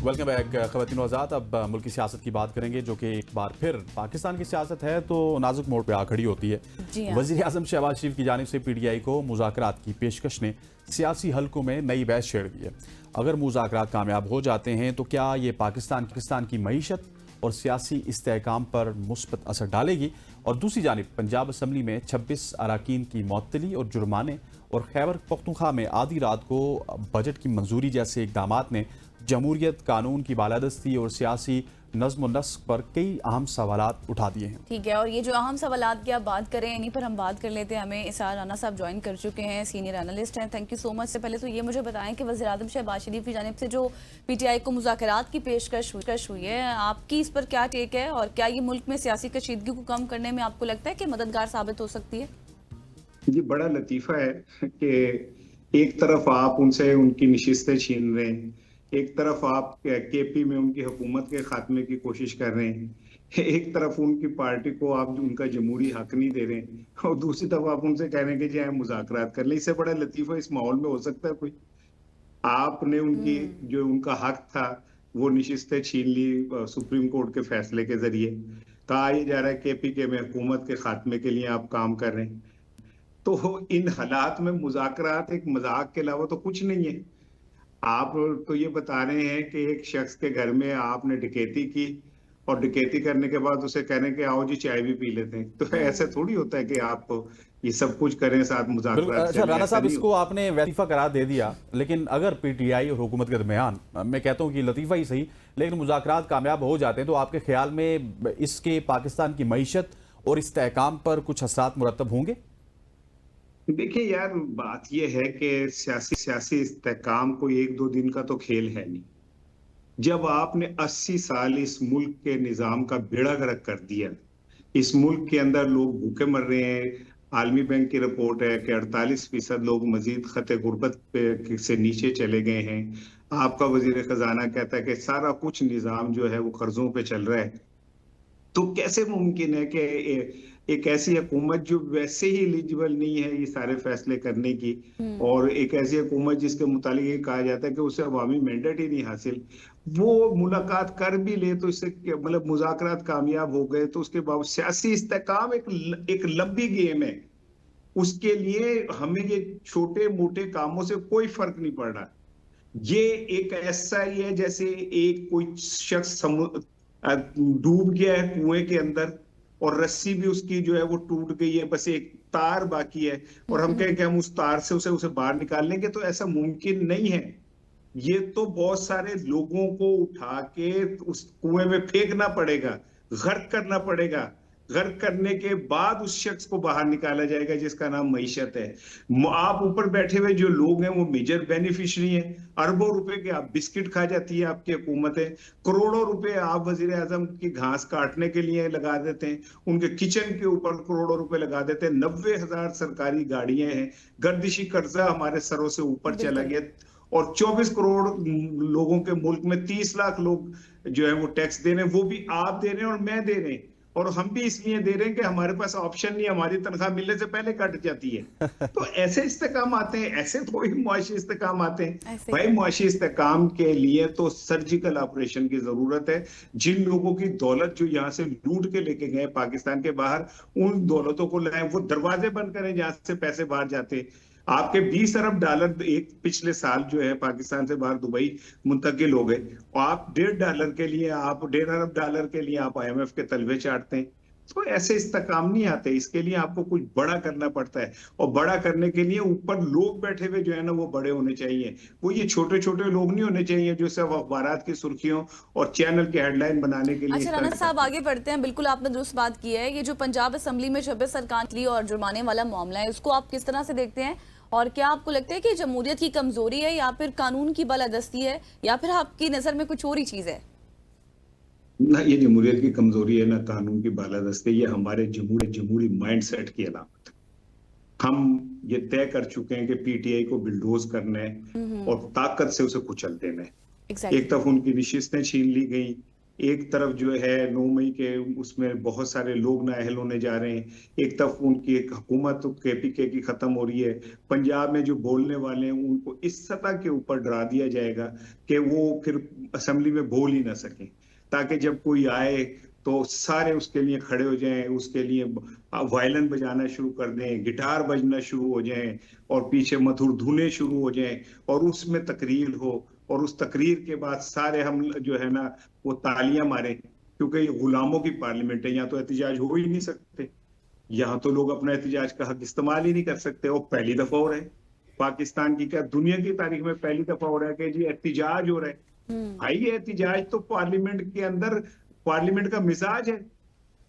Welcome back ख़वातीन आज़ाद। अब मुल्क की सियासत की बात करेंगे, जो कि एक बार फिर पाकिस्तान की सियासत है तो नाजुक मोड़ पे आ खड़ी होती है। वज़ीर आज़म शहबाज शरीफ की जानिब से PTI को मुज़ाकरात की पेशकश ने सियासी हलकों में नई बहस छेड़ दी है। अगर मुज़ाकरात कामयाब हो जाते हैं तो क्या ये पाकिस्तान की मईशत और सियासी इस्तेहकाम पर मुस्बत असर डालेगी? और दूसरी जानिब पंजाब असम्बली में 26 अराकीन की मअतली और जुर्माने और खैबर पख्तूनख्वा में आधी रात को बजट की मंजूरी जैसे इकदाम ने जमहूरियत, कानून की बालादस्ती और सियासी नज़्म व नस्क पर कई अहम सवालात उठा दिए हैं। ठीक है, और ये जो अहम सवालात की आप बात करें, इन्हीं पर हम बात कर लेते हैं। हमें इसार राना साहब ज्वाइन कर चुके हैं, सीनियर एनालिस्ट हैं। Thank you so much. से पहले तो ये मुझे बताएं कि वज़ीर आज़म शहबाज शरीफ की जानिब से जो PTI को मुज़ाकरात की पेशकश हुई है, आपकी इस पर क्या टेक है और क्या ये मुल्क में सियासी कशीदगी को कम करने में आपको लगता है कि मददगार साबित हो सकती है? ये बड़ा लतीफ़ा है कि एक तरफ आप उनसे उनकी नशिस्तें छीन रहे हैं, एक तरफ आप KP में उनकी हुकूमत के खात्मे की कोशिश कर रहे हैं, एक तरफ उनकी पार्टी को आप उनका जमहूरी हक नहीं दे रहे हैं और दूसरी तरफ आप उनसे कह रहे हैं कि जी हम मुज़ाकरात कर लें। इससे बड़ा लतीफ़ा इस माहौल में हो सकता है कोई? आपने उनकी जो उनका हक था वो नशिस्तें छीन ली सुप्रीम कोर्ट के फैसले के जरिए। कहा यह जा रहा है KP के में हुकूमत के खात्मे के लिए आप काम कर रहे हैं। तो इन हालात में मुज़ाकरात एक मजाक के अलावा तो कुछ नहीं है। आप तो ये बता रहे हैं कि एक शख्स के घर में आपने डकैती की और डकैती करने के बाद उसे कह रहे हैं कि आओ जी चाय भी पी लेते हैं। तो ऐसे थोड़ी होता है कि आप ये सब कुछ करें साथ मुज़ाकरात अच्छा चलें, राना ऐसा साहब, नहीं इसको आपने वजीफा करार दे दिया, लेकिन अगर PTI और हुकूमत के दरमियान, मैं कहता हूँ कि लतीफ़ा ही सही, लेकिन मुज़ाकरात कामयाब हो जाते हैं तो आपके ख्याल में इसके पाकिस्तान की मईशत और इस्तेहकाम पर कुछ असरात मुरतब होंगे? देखिए यार, बात यह है कि सियासी इस्तेहकाम कोई एक दो दिन का तो खेल है नहीं। जब आपने 80 साल इस मुल्क के निजाम का बेड़ा गर्क कर दिया, इस मुल्क के अंदर लोग भूखे मर रहे हैं। आलमी बैंक की रिपोर्ट है कि 48% लोग मजीद खते गुर्बत पे से नीचे चले गए हैं। आपका वजीर खजाना कहता है कि सारा कुछ निजाम जो है वो कर्जों पे चल रहा है। तो कैसे मुमकिन है कि एक ऐसी हुकूमत जो वैसे ही एलिजिबल नहीं है ये सारे फैसले करने की, और एक ऐसी हुकूमत जिसके मुतालिक ये कहा जाता है कि उसे अवामी मैंडेट ही नहीं हासिल, वो मुलाकात कर भी ले तो इससे मतलब मुज़ाकरात कामयाब हो गए तो उसके बाद सियासी इस्तेहकाम एक लंबी गेम है। उसके लिए हमें ये छोटे मोटे कामों से कोई फर्क नहीं पड़ रहा। ये एक ऐसा ही है जैसे एक कोई शख्स डूब गया है कुएं के अंदर और रस्सी भी उसकी जो है वो टूट गई है, बस एक तार बाकी है, और हम कहें कि हम उस तार से उसे उसे बाहर निकाल लेंगे, तो ऐसा मुमकिन नहीं है। ये तो बहुत सारे लोगों को उठा के उस कुएं में फेंकना पड़ेगा, गर्क करना पड़ेगा। गर्क करने के बाद उस शख्स को बाहर निकाला जाएगा जिसका नाम मईशत है। आप ऊपर बैठे हुए जो लोग हैं वो मेजर बेनिफिशियरी हैं। अरबों रुपए के आप बिस्किट खा जाती है आपकी हुकूमतें, करोड़ों रुपए आप वजीर आजम की घास काटने के लिए लगा देते हैं, उनके किचन के ऊपर करोड़ों रुपए लगा देते हैं। 90,000 सरकारी गाड़ियां हैं, गर्दिशी कर्जा हमारे सरों से ऊपर चला गया, और 24 करोड़ लोगों के मुल्क में 30 लाख लोग जो है वो टैक्स दे रहे हैं, वो भी आप दे रहे हैं और मैं दे रहे हैं। और हम भी इसलिए दे रहे हैं कि हमारे पास ऑप्शन नहीं, हमारी तनख्वाह मिलने से पहले कट जाती है। तो ऐसे इस्तेकाम आते हैं, ऐसे थोड़ी मुआशी इस्तेकाम आते हैं भाई। मुआशी इस्तेकाम के लिए तो सर्जिकल ऑपरेशन की जरूरत है। जिन लोगों की दौलत जो यहाँ से लूट के लेके गए पाकिस्तान के बाहर, उन दौलतों को लाए, वो दरवाजे बंद करें जहां से पैसे बाहर जाते। आपके 20 अरब डॉलर एक पिछले साल जो है पाकिस्तान से बाहर दुबई मुंतकिल हो गए, और आप $1.5 अरब डॉलर के लिए आप IMF के तलवे चाटते हैं। तो ऐसे इस्तेकाम नहीं आते, इसके लिए आपको कुछ बड़ा करना पड़ता है, और बड़ा करने के लिए ऊपर लोग बैठे हुए जो है ना वो बड़े होने चाहिए। वो ये छोटे छोटे लोग नहीं होने चाहिए जो सिर्फ अखबारात की सुर्खियों और चैनल के हेडलाइन बनाने के लिए। अच्छा राना साहब, आगे बढ़ते हैं। बिल्कुल आपने दुरुस्त बात की है। ये जो पंजाब असम्बली में 26 अरकान और जुर्माने वाला मामला है, उसको आप किस तरह से देखते हैं? और क्या आपको लगता है कि जमहूरियत की कमजोरी है, या फिर कानून की बालादस्ती है, या फिर आपकी नजर में कुछ और ही चीज है? ना ये जमहूरियत की कमजोरी है, ना कानून की बालादस्ती, ये हमारे जमहूरी माइंडसेट की अलामत है। हम ये तय कर चुके हैं कि PTI को बिल्डोज करना है और ताकत से उसे कुचल देना है। एक तरफ उनकी नशिस्तें छीन ली गई, एक तरफ जो है 9 मई के उसमें बहुत सारे लोग नाअहल होने जा रहे हैं, एक तरफ उनकी एक हुकूमत केपीके की खत्म हो रही है, पंजाब में जो बोलने वाले हैं उनको इस सतह के ऊपर डरा दिया जाएगा कि वो फिर असेंबली में बोल ही ना सकें, ताकि जब कोई आए तो सारे उसके लिए खड़े हो जाएं, उसके लिए वायलिन बजाना शुरू कर दें, गिटार बजना शुरू हो जाएं और पीछे मधुर धुनें शुरू हो जाएं और उसमें तकरीर हो और उस तकरीर के बाद सारे हम जो है ना वो तालियां मारें, क्योंकि ये गुलामों की पार्लियामेंट है, यहाँ तो एहतजाज हो ही नहीं सकते, यहाँ तो लोग अपना एहतजाज का हक इस्तेमाल ही नहीं कर सकते। और पहली दफा हो रहा है पाकिस्तान की क्या दुनिया की तारीख में पहली दफा हो रहा है कि जी एहतजाज हो रहा है। भाई ये एहतजाज तो पार्लियामेंट के अंदर पार्लियामेंट का मिजाज है,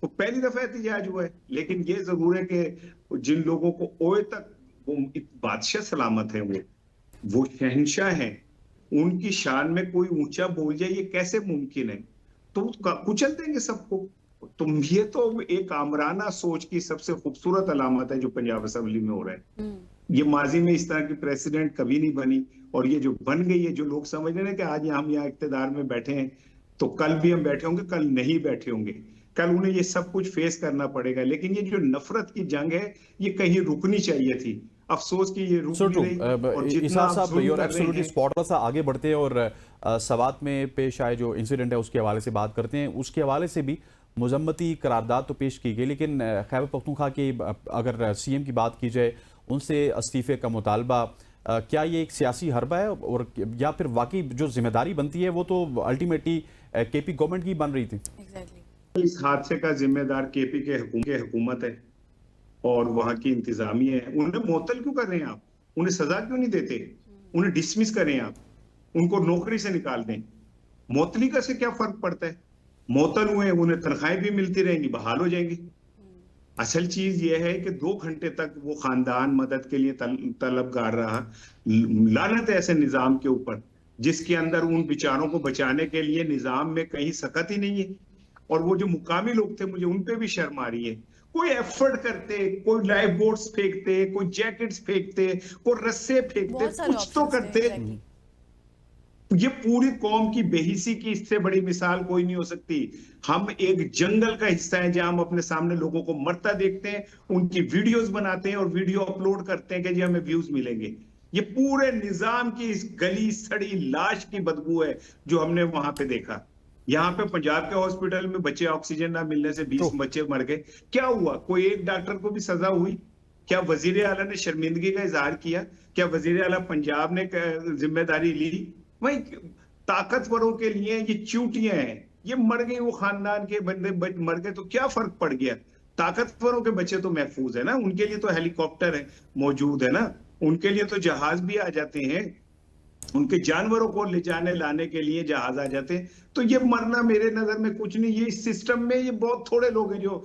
वो पहली दफा एहतजाज हुआ है। लेकिन ये जरूर है कि जिन लोगों को ओए तक वो बादशाह सलामत है, वो शहंशाह हैं, उनकी शान में कोई ऊंचा बोल जाए ये कैसे मुमकिन है, तो कुचल देंगे सबको। तो ये तो एक आमराना सोच की सबसे खूबसूरत अलामत है जो पंजाब असेंबली में हो रहा है। ये माजी में इस तरह की प्रेसिडेंट कभी नहीं बनी, और ये जो बन गई है, जो लोग समझ रहे हैं कि आज हम यहाँ इक्तदार में बैठे हैं तो कल भी हम बैठे होंगे, कल नहीं बैठे होंगे, कल उन्हें ये सब कुछ फेस करना पड़ेगा। लेकिन ये जो नफरत की जंग है ये कहीं रुकनी चाहिए थी, अफसोस कि ये रुक नहीं रही। और जितना साहब you're absolutely spot on। सा आगे बढ़ते हैं और सवात में पेश आए जो इंसिडेंट है उसके हवाले से बात करते हैं। उसके हवाले से भी मुजम्मती करारदाद तो पेश की गई, लेकिन खैबर पख्तूनख्वा की अगर सीएम की बात की जाए, उनसे इस्तीफे का मुतालबा, क्या ये एक सियासी हरबा है और या फिर वाकई जो जिम्मेदारी बनती है वो तो अल्टीमेटली केपी गवर्नमेंट की बन रही थी? इस हादसे का जिम्मेदार केपी के हुकूमत है और वहां की इंतजामिया है। उन्हें मुअत्तल क्यों कर रहे हैं आप? उन्हें सजा क्यों नहीं देते? उन्हें डिसमिस करें आप, उनको नौकरी से निकाल दें। मुअत्तली का से क्या फर्क पड़ता है? मुअत्तल हुए, उन्हें तनख्वाहें भी मिलती रहेंगी, बहाल हो जाएंगी। असल चीज ये है कि 2 घंटे तक वो खानदान मदद के लिए तलबगार रहा। लानत है ऐसे निजाम के ऊपर जिसके अंदर उन बेचारों को बचाने के लिए निजाम में कहीं सकत ही नहीं है। और वो जो मुकामी लोग थे, मुझे उन पे भी शर्म आ रही है। कोई एफर्ट करते, कोई लाइफ बोट्स फेंकते, कोई जैकेट्स फेंकते, कोई रस्से फेंकते, कुछ तो करते। ये पूरी कौम की बेहिसी की इससे बड़ी मिसाल कोई नहीं हो सकती। हम एक जंगल का हिस्सा है जहां हम अपने सामने लोगों को मरता देखते हैं, उनकी वीडियोस बनाते हैं और वीडियो अपलोड करते हैं कि जी हमें व्यूज मिलेंगे। ये पूरे निजाम की इस गली सड़ी लाश की बदबू है जो हमने वहां पे देखा। यहाँ पे पंजाब के हॉस्पिटल में बच्चे ऑक्सीजन ना मिलने से 20 बच्चे मर गए। क्या हुआ? कोई एक डॉक्टर को भी सजा हुई? क्या वजीर आला ने शर्मिंदगी का इजहार किया? क्या वजीर आला पंजाब ने जिम्मेदारी ली? वही ताकतवरों के लिए ये चूटियां हैं, ये मर गई, वो खानदान के बंदे मर गए तो क्या फर्क पड़ गया? ताकतवरों के बच्चे तो महफूज है ना, उनके लिए तो हेलीकॉप्टर है मौजूद है ना, उनके लिए तो जहाज भी आ जाते हैं, उनके जानवरों को ले जाने लाने के लिए जहाज आ जाते हैं। तो ये मरना मेरे नजर में कुछ नहीं। ये इस सिस्टम में ये बहुत थोड़े लोग हैं जो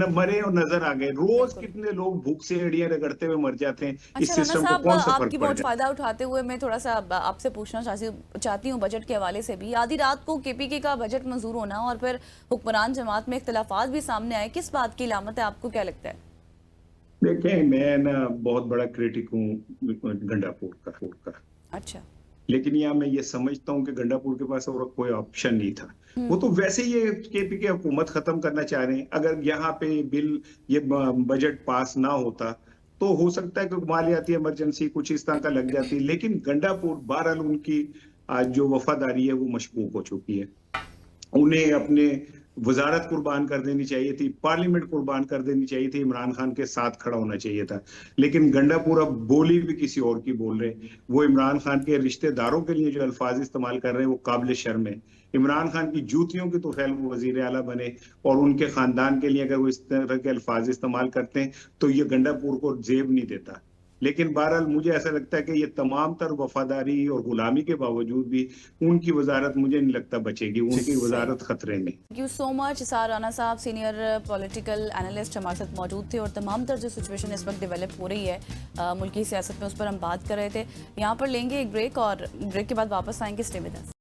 मरे और नजर आ गए। रोज कितने लोग भूख से एड़ियां रगड़ते हुए मर जाते हैं। इस सिस्टम को कौन सा फर्क आपकी बहुत फायदा उठाते हुए मैं थोड़ा सा आपसे पूछना चाहती हूँ बजट के हवाले से भी। आधी रात को केपीके का बजट मंजूर होना और फिर हुक्मरान जमात में इख्तलाफात भी सामने आए, किस बात की अलामत है? आपको क्या लगता है? देखें, मैं ना बहुत बड़ा क्रिटिक हूँ गंडापुर का। अच्छा। लेकिन यहाँ मैं ये समझता हूँ कि गंडापुर के पास और कोई ऑप्शन नहीं था। वो तो वैसे ही ये केपी के हुकूमत खत्म करना चाह रहे हैं। अगर यहाँ पे बिल ये बजट पास ना होता तो हो सकता है कि मालियाती इमरजेंसी कुछ इस तरह का लग जाती। लेकिन गंडापुर बहरहाल उनकी आज जो वफादारी है वो मशकूक हो चुकी है। उन्हें अपने वजारत कुर्बान कर देनी चाहिए थी, पार्लियामेंट कुर्बान कर देनी चाहिए थी, इमरान खान के साथ खड़ा होना चाहिए था। लेकिन गंडापुर अब बोली भी किसी और की बोल रहे हैं। वो इमरान खान के रिश्तेदारों के लिए जो अल्फाज इस्तेमाल कर रहे हैं वो काबिल शर्म है। इमरान खान की जूतियों की तो खैर वो वजीर आला बने और उनके खानदान के लिए अगर वो इस तरह के अल्फाज इस्तेमाल करते हैं तो ये गंडापुर को जेब नहीं देता। लेकिन बहरहाल मुझे ऐसा लगता है कि ये तमाम तर वफादारी और गुलामी के बावजूद भी उनकी वजारत मुझे नहीं लगता बचेगी, उनकी वजारत खतरे में। थैंक यू सो मच इसार राना साहब, सीनियर पॉलिटिकल एनालिस्ट हमारे साथ मौजूद थे और तमाम तर जो सिचुएशन इस वक्त डेवलप हो रही है मुल्की सियासत में, उस पर हम बात कर रहे थे। यहाँ पर लेंगे एक ब्रेक और ब्रेक के बाद वापस आएंगे। Stay with us.